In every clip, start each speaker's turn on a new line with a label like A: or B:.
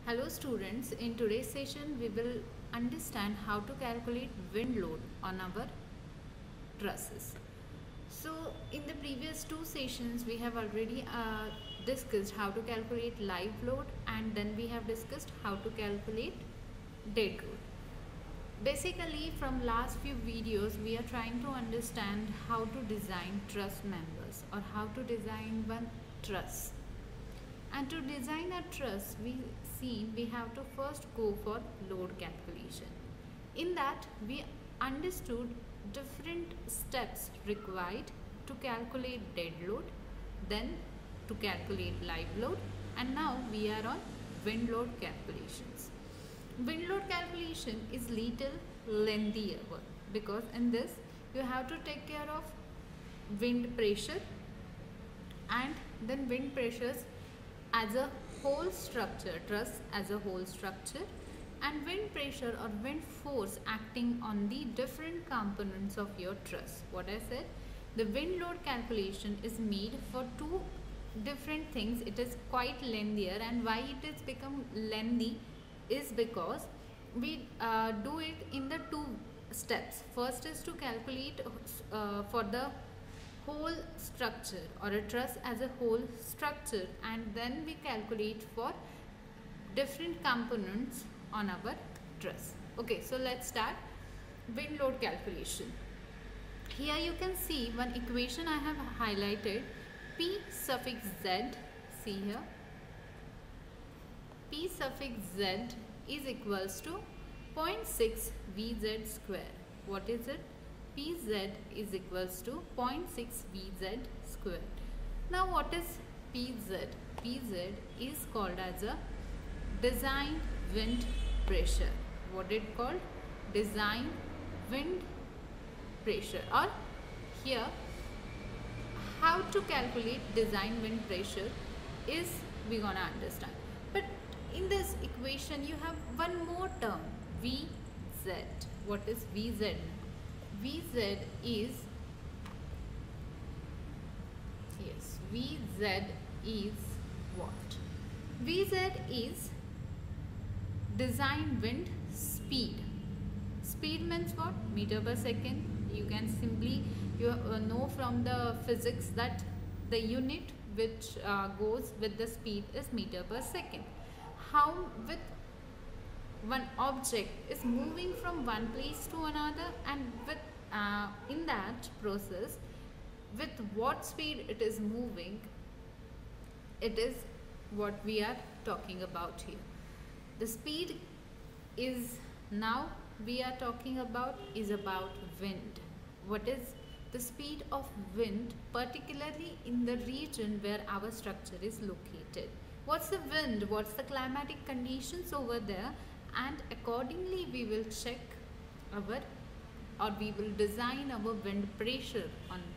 A: Hello students, in today's session we will understand how to calculate wind load on our trusses. So in the previous two sessions we have already discussed how to calculate live load, and then we have discussed how to calculate dead load. Basically from last few videos we are trying to understand how to design truss members or how to design one truss. And to design a truss, we have to first go for load calculation. In that, we understood different steps required to calculate dead load, then to calculate live load, and now we are on wind load calculations. Wind load calculation is little lengthier one, because in this you have to take care of wind pressure and then wind pressures as a whole structure, truss as a whole structure, and wind pressure or wind force acting on the different components of your truss. What I said, the wind load calculation is made for two different things. It is quite lengthier, and why it has become lengthy is because we do it in the two steps. First is to calculate for the whole structure or a truss as a whole structure, and then we calculate for different components on our truss. Okay, so let's start wind load calculation. Here you can see one equation I have highlighted, P suffix Z. See here, P suffix Z is equals to 0.6 Vz square. What is it? Pz is equals to 0.6 Vz square. Now what is Pz? Pz is called as a design wind pressure. What it called? Design wind pressure. Or here, how to calculate design wind pressure is we gonna understand. But in this equation you have one more term, Vz. What is Vz? Vz is, yes, Vz is what? Vz is design wind speed. Speed means what? Meter per second. You can simply know from the physics that the unit which goes with the speed is meter per second. How with one object is moving from one place to another, and with in that process with what speed it is moving, it is what we are talking about here. The speed is, now we are talking about, is about wind. What is the speed of wind, particularly in the region where our structure is located? What's the wind? What's the climatic conditions over there? And accordingly we will check our, or we will design our wind pressure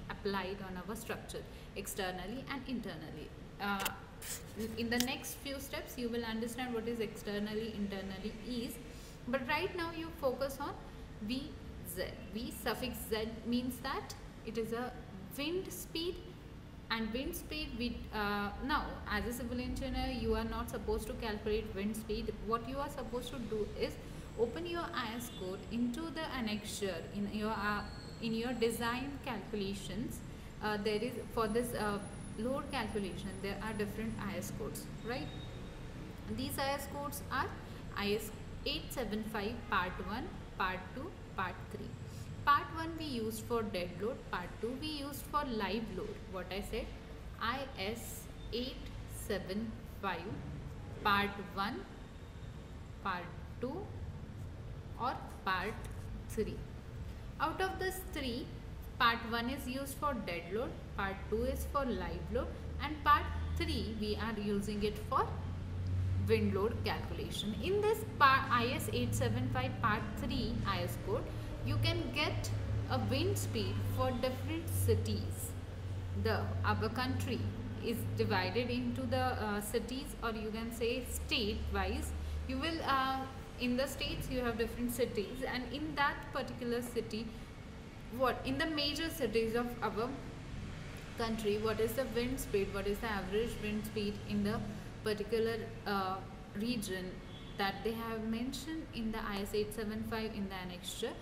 A: applied on our structure externally and internally. In the next few steps you will understand what is externally, internally is, but right now you focus on Vz. V suffix Z means that it is a wind speed, and wind speed we now as a civil engineer you are not supposed to calculate wind speed. What you are supposed to do is open your IS code into the annexure in your design calculations. There is, for this load calculation there are different IS codes, right? These IS codes are IS 875 part 1, part 2, part 3. Part 1 we used for dead load, part 2 we used for live load. What I said, IS 875 part 1, part 2 or part 3. Out of this 3, part 1 is used for dead load, part 2 is for live load, and part 3 we are using it for wind load calculation. In this IS 875 part 3 IS code, you can get a wind speed for different cities. Our country is divided into the cities, or you can say state wise. You will in the states you have different cities, and in that particular city, what in the major cities of our country, what is the wind speed, what is the average wind speed in the particular region that they have mentioned in the IS 875 in the annexure,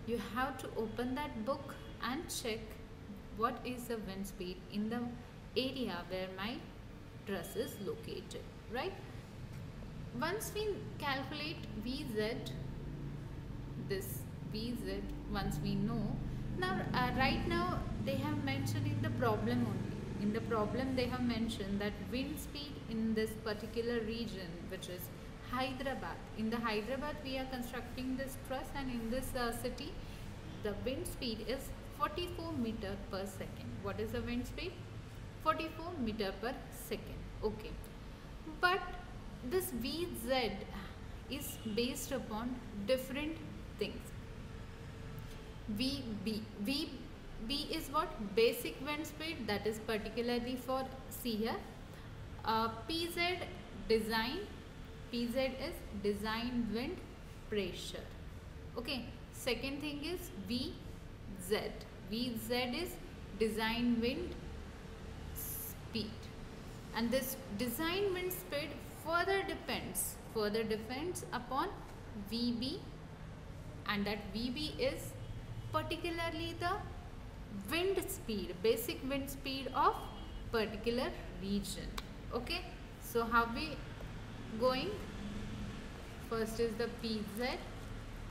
A: you have to open that book and check what is the wind speed in the area where my truss is located, right? Once we calculate Vz, this Vz, once we know, now right now they have mentioned in the problem only. In the problem they have mentioned that wind speed in this particular region, which is Hyderabad. In the Hyderabad we are constructing this truss, and in this city the wind speed is 44 meter per second. What is the wind speed? 44 meter per second. Okay. But this Vz is based upon different things. VB is what? Basic wind speed, that is particularly for, see here, PZ design, PZ is design wind pressure. Okay. Second thing is VZ. VZ is design wind speed. And this design wind speed further depends upon VB, and that VB is particularly the wind speed, basic wind speed of particular region. Okay, so how we going? First is the PZ,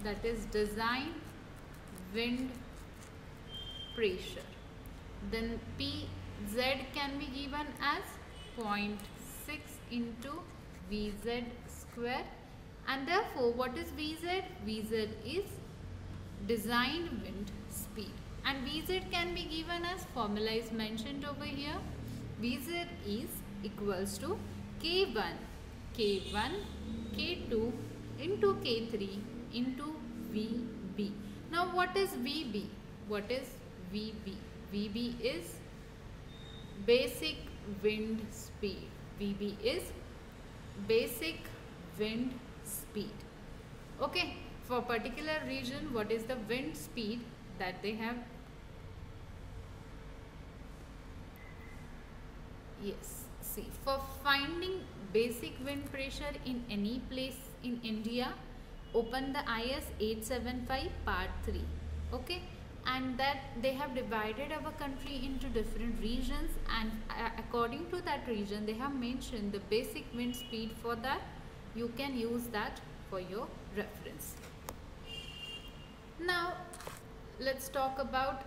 A: that is design wind pressure. Then PZ can be given as 0.6 into Vz square, and therefore what is Vz? Vz is design wind speed, and Vz can be given as formula is mentioned over here. Vz is equals to K1 K2 into K3 into VB. Now what is VB? What is VB? VB is basic wind speed. VB is basic wind speed. Okay, for particular region, what is the wind speed that they have? Yes, see, for finding basic wind pressure in any place in India, open the IS 875 part 3. Okay, and that they have divided our country into different regions, and according to that region they have mentioned the basic wind speed for that. You can use that for your reference. Now let's talk about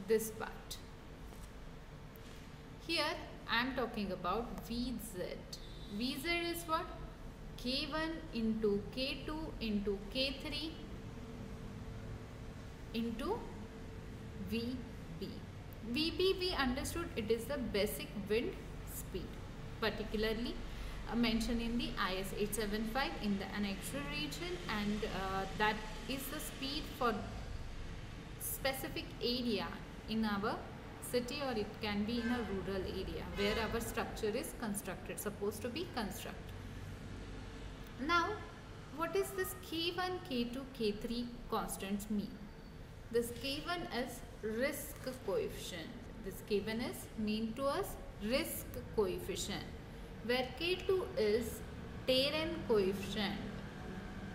A: this part. Here I am talking about Vz. Vz is what? K1 into K2 into K3 into VB. VB we understood it is the basic wind speed, particularly mentioned in the IS 875 in the annexure region, and that is the speed for specific area in our city, or it can be in a rural area where our structure is constructed, supposed to be constructed. Now what is this K1, K2, K3 constants mean? This K1 is risk coefficient. This K1 is mean to us risk coefficient, where K2 is terrain coefficient.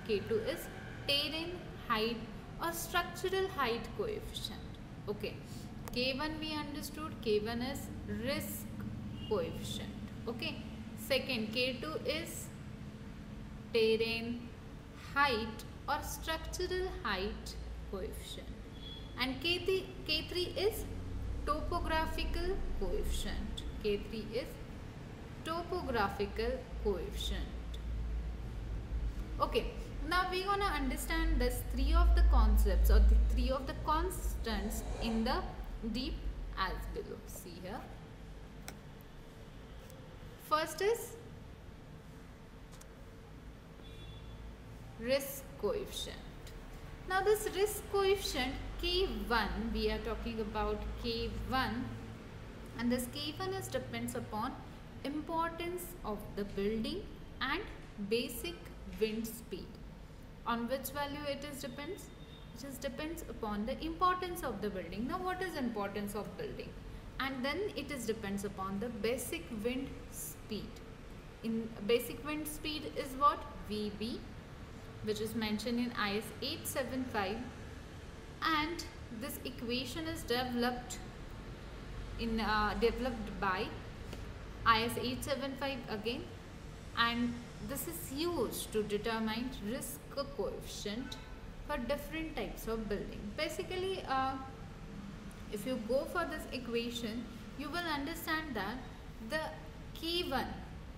A: K2 is terrain height or structural height coefficient. Okay, K1 we understood, K1 is risk coefficient. Okay, second K2 is terrain height or structural height coefficient, and K3 is topographical coefficient. K3 is topographical coefficient. Okay, now we're gonna understand this three of the concepts or the three of the constants in the deep as below. See here. First is risk coefficient. Now this risk coefficient K1, we are talking about K1, and this K1 is depends upon importance of the building and basic wind speed. On which value it is depends? It is depends upon the importance of the building. Now what is importance of building? And then it is depends upon the basic wind speed. In basic wind speed is what? VB, which is mentioned in IS 875, and this equation is developed by IS 875 again, and this is used to determine risk coefficient for different types of building. Basically, if you go for this equation, you will understand that the K1,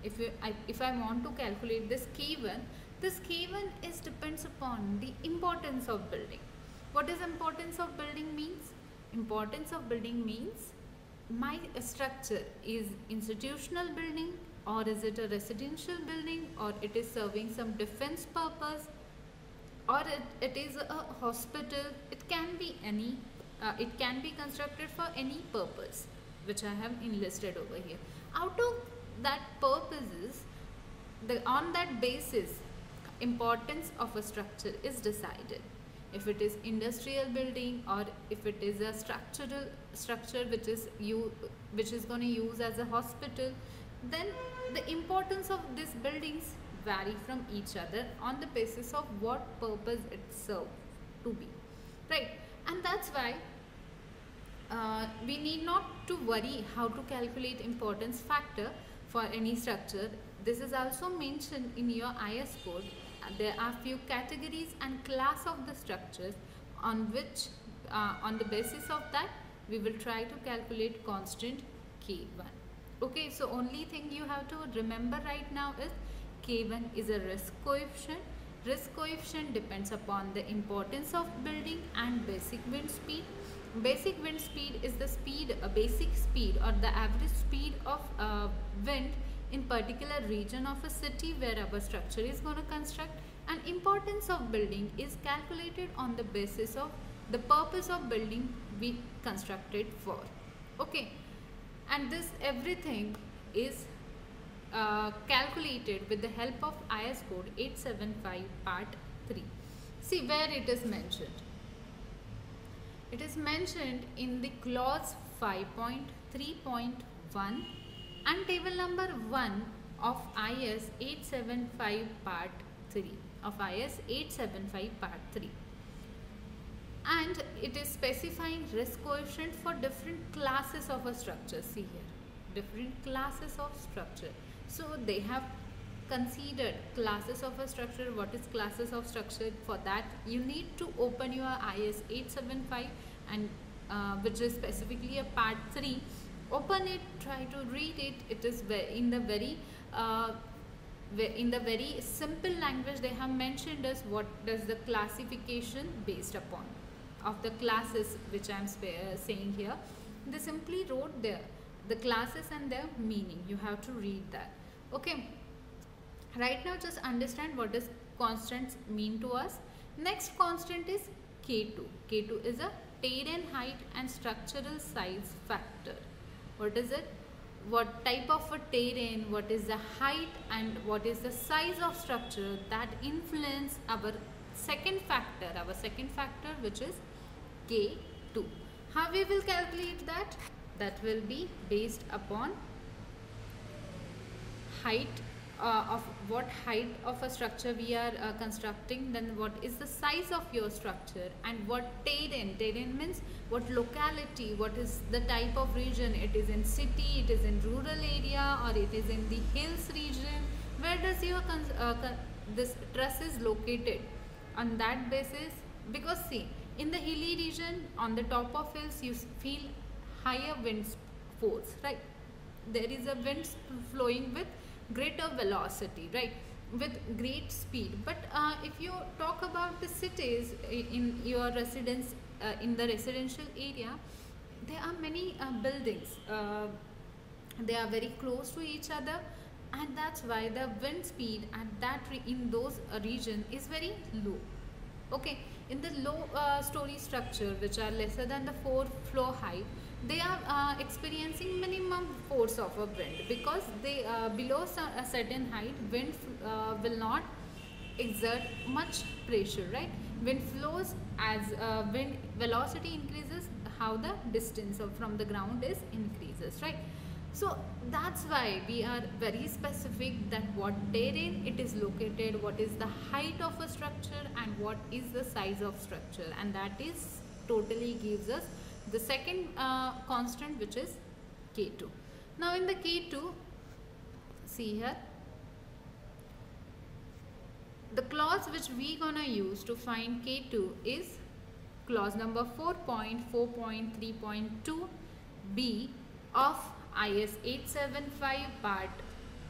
A: if I want to calculate this K1, this K1 is depends upon the importance of building. What is importance of building means? Importance of building means my structure is institutional building, or is it a residential building, or it is serving some defense purpose, or it is a hospital. It can be any, it can be constructed for any purpose which I have enlisted over here. Out of that purposes, on that basis, importance of a structure is decided. If it is industrial building, or if it is a structure which is going to use as a hospital, then the importance of these buildings vary from each other on the basis of what purpose it serves to be, right? And that's why we need not to worry how to calculate importance factor for any structure. This is also mentioned in your IS code. There are few categories and class of the structures on which on the basis of that we will try to calculate constant K1. Okay, so only thing you have to remember right now is K1 is a risk coefficient. Risk coefficient depends upon the importance of building and basic wind speed. Basic wind speed is the speed, a basic speed or the average speed of wind in particular region of a city where our structure is going to construct, and importance of building is calculated on the basis of the purpose of building we constructed for. Okay, and this everything is calculated with the help of IS code 875 part 3. See where it is mentioned. It is mentioned in the clause 5.3.1 and table number 1 of IS 875 part 3 of IS 875 part 3, and it is specifying risk coefficient for different classes of a structure. See here, different classes of structure. So they have considered classes of a structure. What is classes of structure? For that you need to open your IS 875 and which is specifically a part 3. Open it, try to read it. It is in the very simple language they have mentioned us what does the classification based upon of the classes which I am saying here. They simply wrote there the classes and their meaning. You have to read that. Okay, right now just understand what does constants mean to us. Next constant is K2. K2 is a terrain height and structural size factor. What is it? What type of a terrain, what is the height, and what is the size of structure that influence our second factor which is K2. How we will calculate that? That will be based upon height of what height of a structure we are constructing, then what is the size of your structure, and what terrain means what locality, what is the type of region, it is in city, it is in rural area, or it is in the hills region, where does your this truss is located. On that basis, because see, in the hilly region on the top of hills you feel higher wind force, right? There is a wind flowing with greater velocity, right, with great speed. But if you talk about the cities in your residence, in the residential area, there are many buildings, they are very close to each other, and that's why the wind speed at that in those region is very low. Okay, in the low story structure which are lesser than the 4th floor height, they are experiencing minimum force of a wind, because they below a certain height wind will not exert much pressure, right? Wind flows as wind velocity increases, how the distance from the ground is increases, right? So that's why we are very specific that what terrain it is located, what is the height of a structure, and what is the size of structure, and that is totally gives us the second constant, which is K2. Now in the K2, see here, the clause which we gonna use to find K2 is clause number 4.4.3.2b of IS 875 part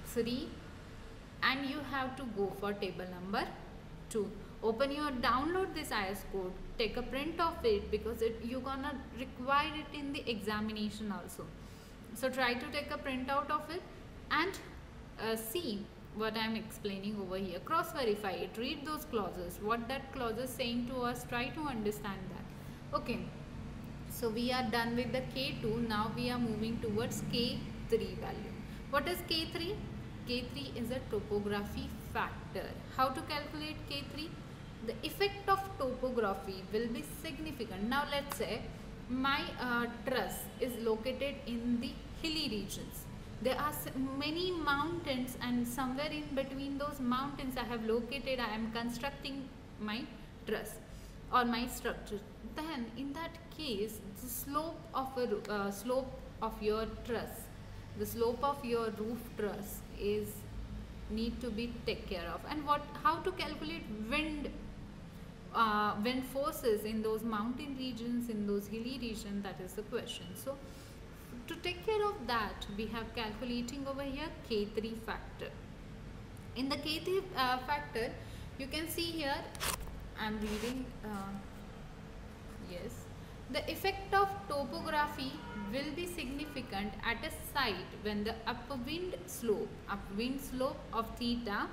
A: 3, and you have to go for table number 2. Open your, download this IS code, take a print of it, because you're gonna require it in the examination also. So try to take a print out of it and see what I'm explaining over here. Cross verify it, read those clauses, what that clause is saying to us, try to understand that. Okay, so we are done with the K2. Now we are moving towards K3 value. What is K3? K3 is a topography factor. How to calculate K3? The effect of topography will be significant. Now let's say my truss is located in the hilly regions. There are many mountains, and somewhere in between those mountains I have located, I am constructing my truss or my structure. Then in that case, the slope of your truss, the slope of your roof truss is need to be taken care of. And how to calculate wind forces in those mountain regions, in those hilly regions, that is the question. So to take care of that, we have calculating over here K3 factor. In the K3 factor, you can see here, I'm reading, yes, the effect of topography will be significant at a site when the upwind slope of theta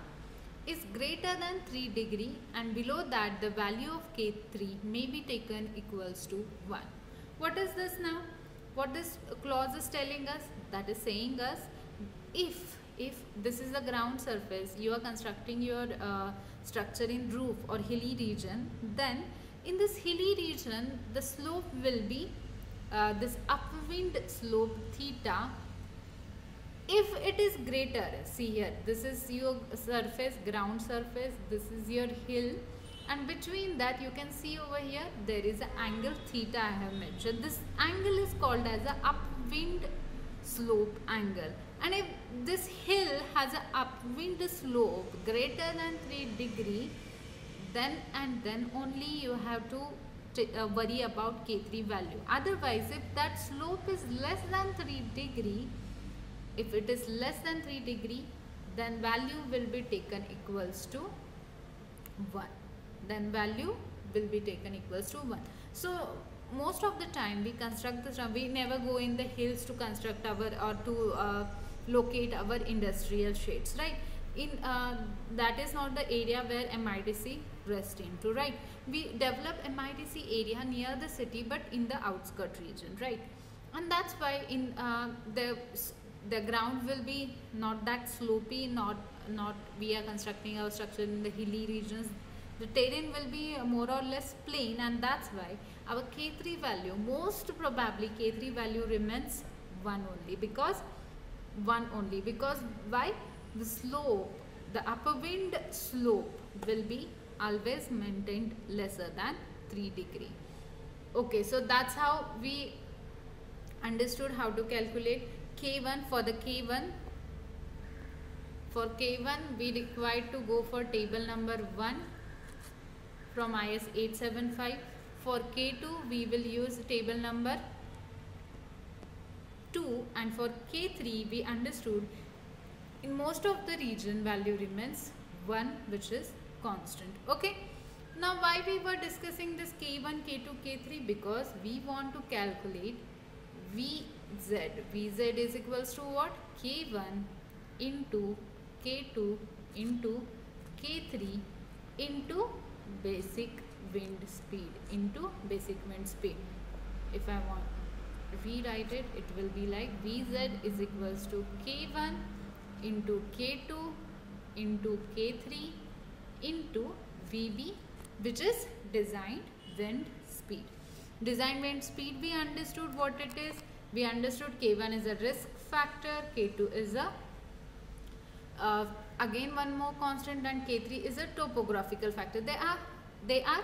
A: is greater than 3 degree, and below that the value of K3 may be taken equals to 1. What is this now? What this clause is telling us? That is saying us, if this is the ground surface, you are constructing your structure in roof or hilly region, then in this hilly region the slope will be this upwind slope theta. If it is greater, see here, this is your surface, ground surface, this is your hill, and between that you can see over here there is an angle theta I have mentioned. This angle is called as a upwind slope angle, and if this hill has an upwind slope greater than 3 degree, then only you have to worry about K3 value. Otherwise, if that slope is less than 3 degree, if it is less than 3 degree, then value will be taken equals to 1. Then value will be taken equals to 1. So most of the time we construct this, we never go in the hills to construct our or to locate our industrial sheds, right? In that is not the area where MIDC rests into, right? We develop MIDC area near the city, but in the outskirt region, right? And that's why in the ground will be not that slopey, not we are constructing our structure in the hilly regions. The terrain will be more or less plain, and that's why our K3 value, most probably K3 value remains 1 only, because why? The slope, the upwind slope will be always maintained lesser than 3 degree. Okay, so that's how we understood how to calculate K1. For the K1, we required to go for table number 1 from IS 875. For K2, we will use table number 2, and for K3 we understood in most of the region value remains 1, which is constant. Okay, now why we were discussing this K1, K2, K3? Because we want to calculate VZ. VZ is equals to what? K1 into K2 into K3 into basic wind speed, If I want to rewrite it, it will be like VZ is equals to K1 into K2 into K3 into VB, which is design wind speed. Design wind speed, we understood what it is. We understood K1 is a risk factor, K2 is a again one more constant, and K3 is a topographical factor. They are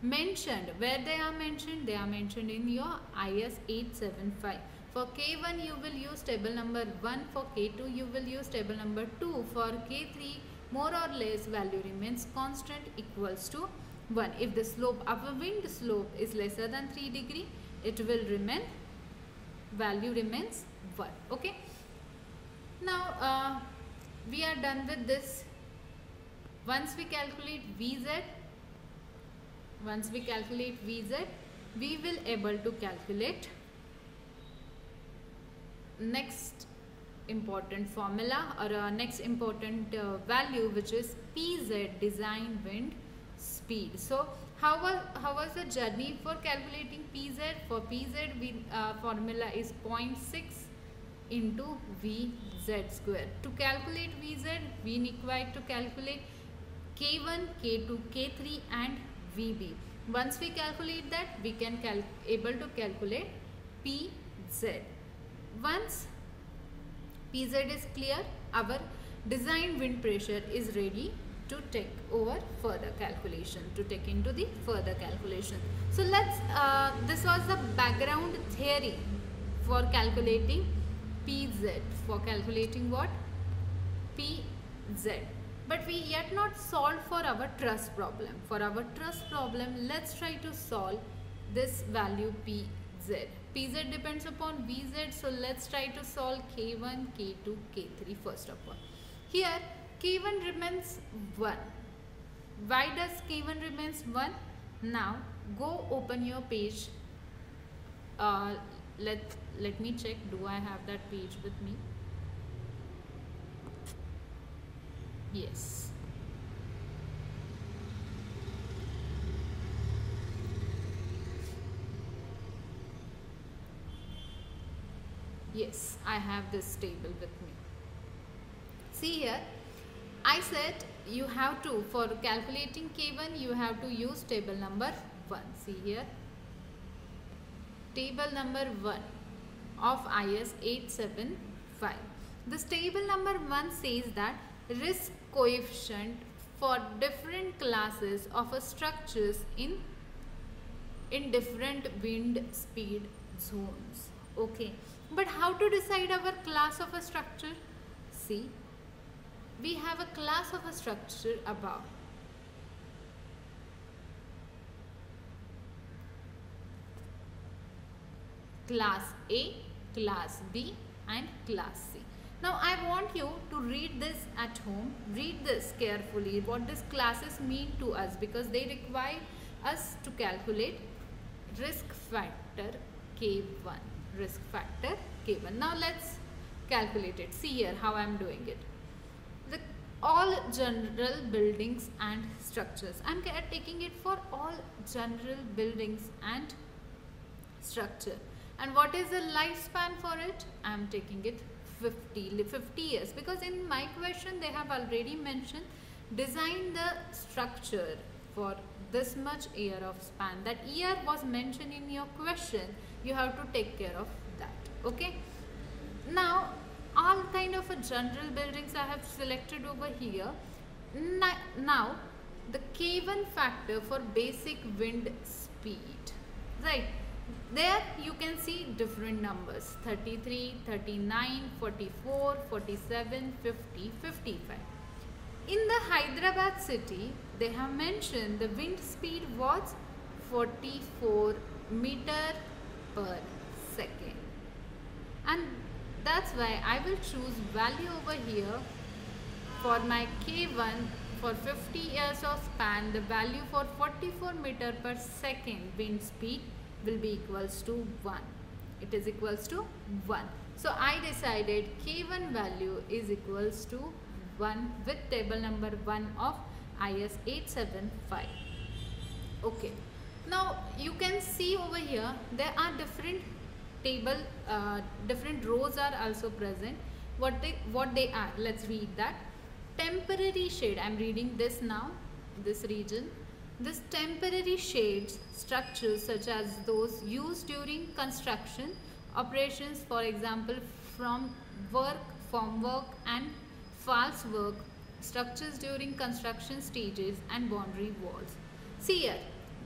A: mentioned. Where they are mentioned? They are mentioned in your IS 875. For K1 you will use table number 1, for K2 you will use table number 2, for K3 more or less value remains constant equals to 1. If the slope, upwind slope is lesser than 3 degree, it will remain, value remains 1. Okay. Now we are done with this. Once we calculate Vz, we will able to calculate next important formula, or next important value, which is Pz, design wind speed. So how was the journey for calculating Pz? For Pz, formula is 0.6 into Vz square. To calculate Vz, we require to calculate K1, K2, K3 and Vb. Once we calculate that, we can able to calculate Pz. Once Pz is clear, our design wind pressure is ready to take over further calculation, to take into the further calculation. So let's, this was the background theory for calculating Pz, for calculating what? Pz. But we yet not solved for our truss problem. For our truss problem, let's try to solve this value Pz. Pz depends upon Vz, so let's try to solve K1, K2, K3 first of all. Here K1 remains 1. Why does K1 remains 1? Now go open your page. Let me check, do I have that page with me? Yes. Yes, I have this table with me. See here, I said you have to, for calculating K1, you have to use table number 1. See here, table number 1 of IS 875. This table number 1 says that risk coefficient for different classes of a structures in different wind speed zones. Okay, but how to decide our class of a structure? See, we have a class of a structure above. Class A, Class B and Class C. Now I want you to read this at home. Read this carefully, what these classes mean to us, because they require us to calculate risk factor K1. Risk factor K1. Now let's calculate it. See here how I am doing it. All general buildings and structures. I am taking it for all general buildings and structure. And what is the lifespan for it? I am taking it 50 years, because in my question they have already mentioned design the structure for this much year of span. That year was mentioned in your question. You have to take care of that. Okay. Now all kind of a general buildings I have selected over here. Now the K1 factor for basic wind speed, right? There you can see different numbers: 33, 39, 44, 47, 50, 55. In the Hyderabad city, they have mentioned the wind speed was 44 meter per second. And that's why I will choose value over here for my K1 for 50 years of span. The value for 44 meter per second wind speed will be equals to 1. It is equals to 1. So I decided K1 value is equals to 1 with table number 1 of IS 875. Okay. Now you can see over here there are different table, different rows are also present. What they are, let's read that. Temporary shade, I am reading this now, this region. This temporary shades structures such as those used during construction operations, for example from work, formwork and false work, structures during construction stages and boundary walls. See here,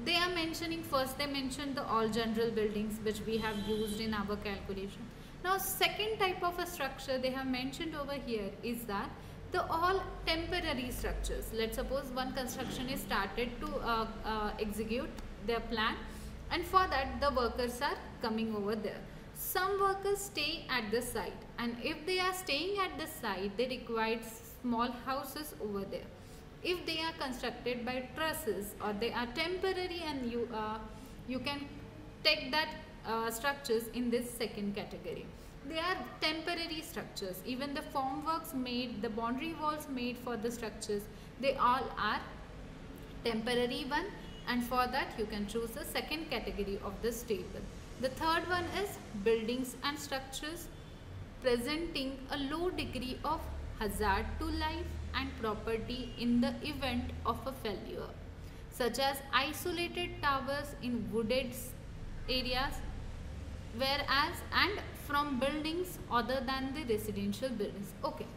A: they are mentioning first, they mentioned the all general buildings which we have used in our calculation. Now second type of a structure they have mentioned over here is that the all temporary structures. Let's suppose one construction is started to execute their plan, and for that the workers are coming over there. Some workers stay at the site, and if they are staying at the site they require small houses over there. If they are constructed by trusses or they are temporary, and you can take that structures in this second category. They are temporary structures. Even the formworks made, the boundary walls made for the structures, they all are temporary one, and for that you can choose the second category of this table. The third one is buildings and structures presenting a low degree of hazard to life and property in the event of a failure, such as isolated towers in wooded areas, whereas and from buildings other than the residential buildings. Okay,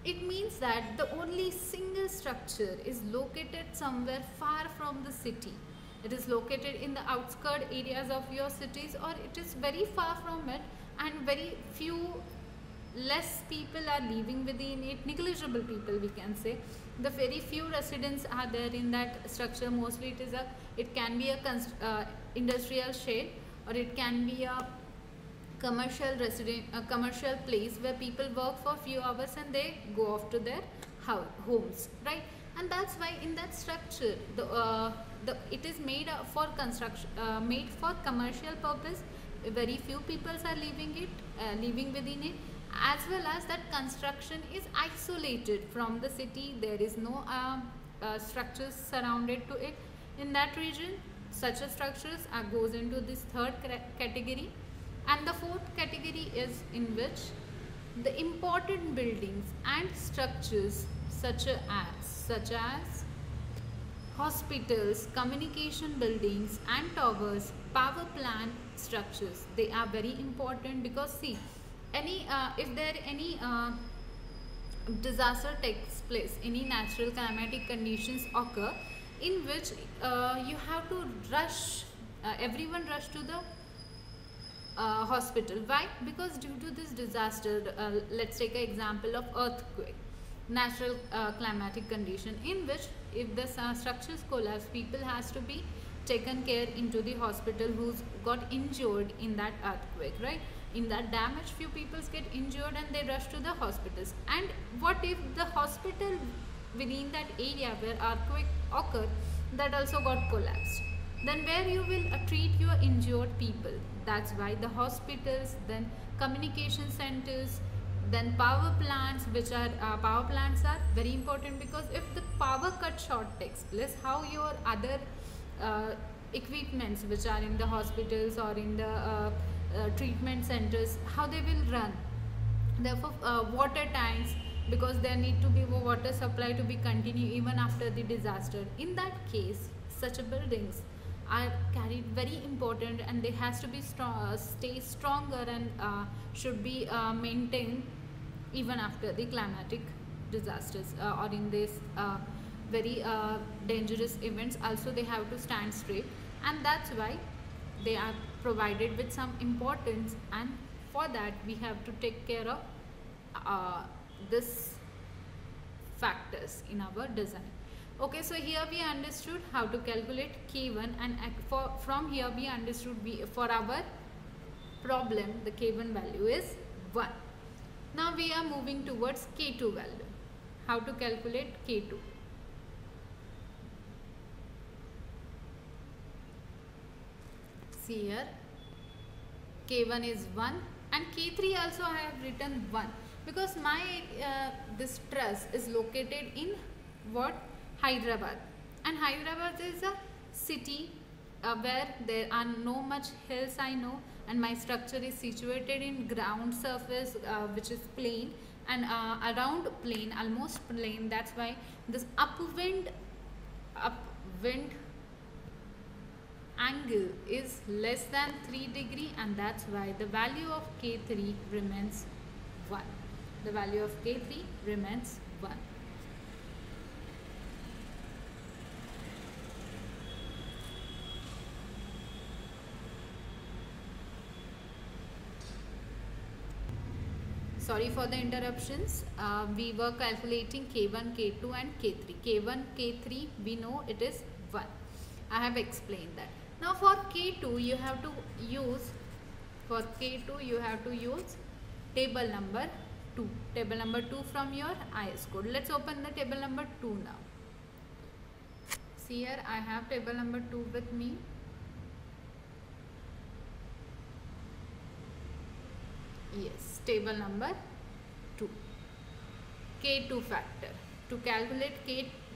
A: it means that the only single structure is located somewhere far from the city. It is located in the outskirts areas of your cities, or it is very far from it, and very few less people are living within it, negligible people we can say. The very few residents are there in that structure. Mostly it can be a industrial shade, or it can be a commercial place where people work for a few hours and they go off to their homes, right? And that's why in that structure it is made for construction, made for commercial purpose. Very few people are living within it, as well as that construction is isolated from the city. There is no structures surrounded to it in that region. Such a structures goes into this third category. And the fourth category is in which the important buildings and structures such as hospitals, communication buildings and towers, power plant structures, they are very important. Because see, if there any disaster takes place, any natural climatic conditions occur in which you have to rush, everyone rush to the hospital. Why? Because due to this disaster, let's take an example of earthquake, natural climatic condition, in which if the structures collapse, people has to be taken care into the hospital who's got injured in that earthquake, right? In that damage, few people get injured and they rush to the hospitals. And what if the hospital within that area where earthquake occurred, that also got collapsed? Then where you will treat your injured people? That's why the hospitals, then communication centers, then power plants, which are power plants are very important, because if the power cut short takes place, how your other equipments which are in the hospitals or in the treatment centers, how they will run? Therefore water tanks, because there need to be water supply to be continued even after the disaster. In that case, such buildings are carried very important, and they has to be stay stronger and should be maintained even after the climatic disasters or in this very dangerous events. Also they have to stand straight, and that's why they are provided with some importance, and for that we have to take care of this factors in our design. Okay, so here we understood how to calculate K1, and from here we understood for our problem the K1 value is 1. Now we are moving towards K2 value. How to calculate K2? See here, K1 is 1, and K3 also I have written 1, because my this truss is located in what? Hyderabad, and Hyderabad is a city where there are no much hills, I know, and my structure is situated in ground surface which is plain, and around plain, almost plain. That's why this upwind angle is less than 3 degree, and that's why the value of K3 remains 1. The value of K3 remains 1. Sorry for the interruptions. We were calculating K1, K2 and K3. K1, K3 we know it is 1. I have explained that. Now for K2 you have to use table number 2. Table number 2 from your IS code. Let's open the table number 2 now. See here, I have table number 2 with me. Yes, table number 2. K2 factor. To calculate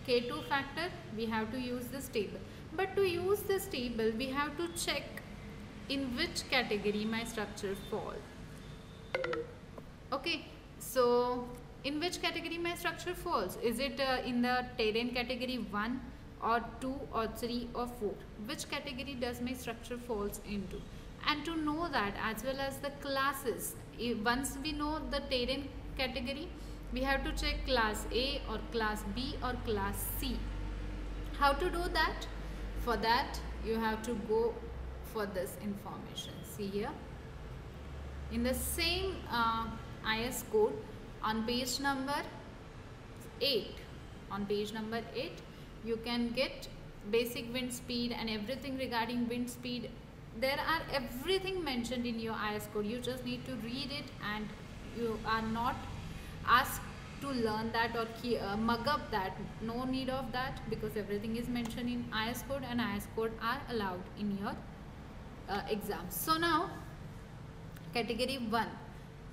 A: K2 factor, we have to use this table. But to use this table, we have to check in which category my structure falls. Okay, so in which category my structure falls? Is it in the terrain category 1 or 2 or 3 or 4? Which category does my structure falls into? And to know that, as well as the classes, once we know the terrain category, we have to check class A or class B or class C. How to do that? For that, you have to go for this information. See here, in the same IS code, on page number 8, you can get basic wind speed and everything regarding wind speed. There are everything mentioned in your IS code. You just need to read it, and you are not asked to learn that or mug up that. No need of that, because everything is mentioned in IS code, and IS code are allowed in your exams. So now category 1.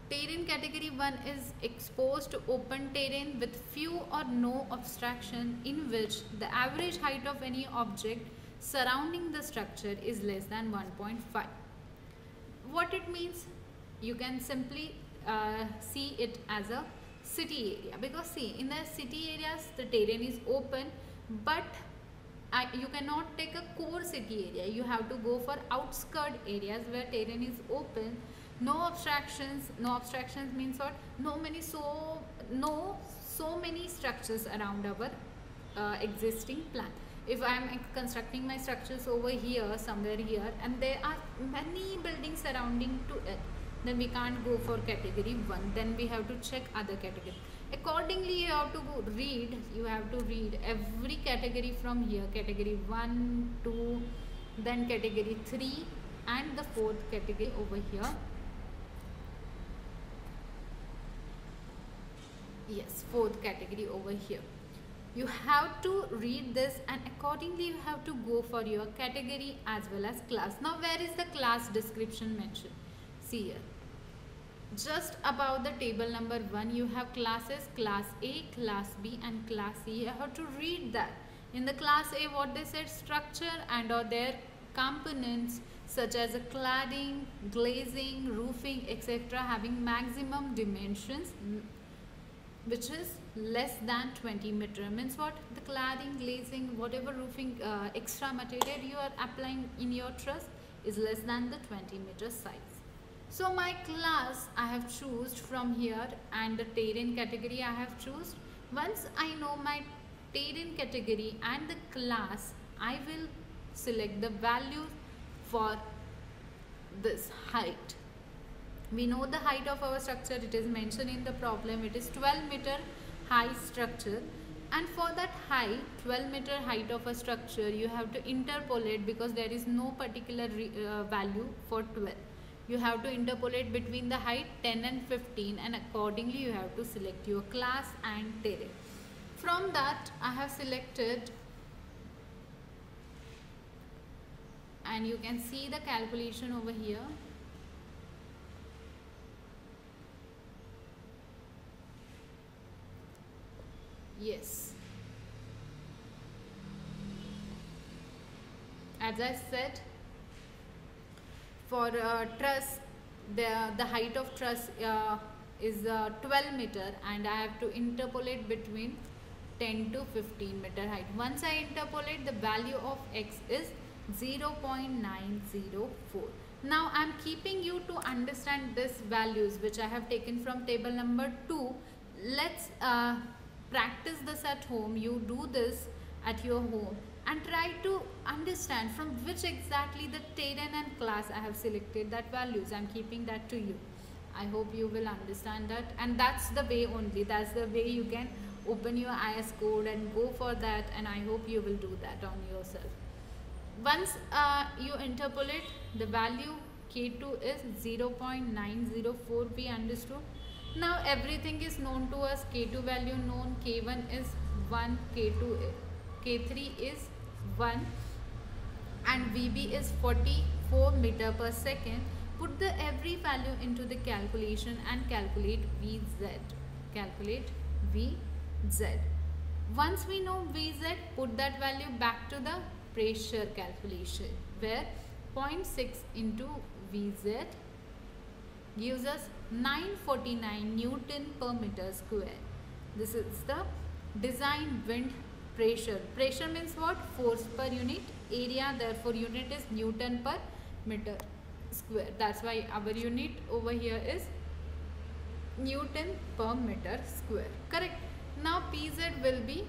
A: Terrain category 1 is exposed to open terrain with few or no obstruction, in which the average height of any object surrounding the structure is less than 1.5. What it means? You can simply see it as a city area, because see, in the city areas the terrain is open, but you cannot take a core city area. You have to go for outskirt areas where terrain is open. No obstructions. No obstructions means what? So many structures around our existing plan. If I am constructing my structures over here, somewhere here, and there are many buildings surrounding to it, then we can't go for category 1. Then we have to check other category. Accordingly, you have to read. You have to read every category from here. Category 1, 2, then category 3, and the 4th category over here. Yes, 4th category over here. You have to read this, and accordingly you have to go for your category as well as class. Now where is the class description mentioned? See here, just above the table number 1 you have classes, class A, class B and class C. You have to read that. In the class A, what they said, structure and or their components such as a cladding, glazing, roofing, etc. having maximum dimensions which is less than 20 meter. Means what? The cladding, glazing, whatever roofing extra material you are applying in your truss is less than the 20 meter size. So my class I have chosen from here, and the terrain category I have chosen. Once I know my terrain category and the class, I will select the value for this height. We know the height of our structure, it is mentioned in the problem, it is 12 meter high structure, and for that height, 12 meter height of a structure, you have to interpolate, because there is no particular value for 12. You have to interpolate between the height 10 and 15, and accordingly you have to select your class and terrain. From that I have selected, and you can see the calculation over here. Yes, as I said, for truss, the height of truss is 12 meter, and I have to interpolate between 10 to 15 meter height. Once I interpolate, the value of x is 0.904. Now I'm keeping you to understand this values which I have taken from table number 2. Let's practice this at home. You do this at your home and try to understand from which exactly the terrain and class I have selected that values. I'm keeping that to you. I hope you will understand that, and that's the way only. That's the way you can open your IS code and go for that, and I hope you will do that on yourself. Once you interpolate the value K2 is 0.904, we understood. Now everything is known to us. K2 value known, K1 is 1, K3 is 1, and VB is 44 meter per second. Put the every value into the calculation and calculate VZ. Calculate VZ. Once we know VZ, put that value back to the pressure calculation, where 0.6 into VZ gives us 949 Newton per meter square. This is the design wind pressure. Pressure means what? Force per unit area, therefore unit is Newton per meter square. That's why our unit over here is Newton per meter square. Correct. Now PZ will be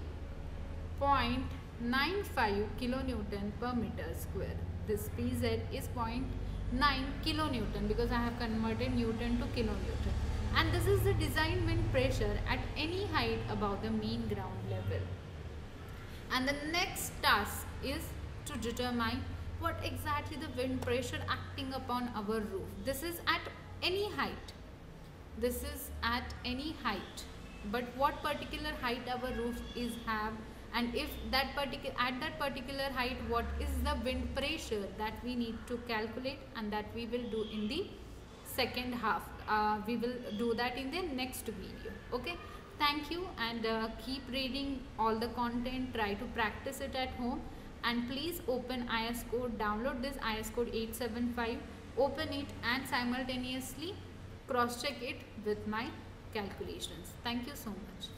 A: 0.95 kilonewton per meter square. This PZ is 0.9 kilonewton because I have converted Newton to kilonewton. And this is the design wind pressure at any height above the mean ground level. And the next task is to determine what exactly the wind pressure acting upon our roof. This is at any height. This is at any height. But what particular height our roof is have, and if that at that particular height, what is the wind pressure, that we need to calculate, and that we will do in the second half. We will do that in the next video. Okay, thank you, and keep reading all the content. Try to practice it at home, and please open IS code, download this IS code 875, open it and simultaneously cross check it with my calculations. Thank you so much.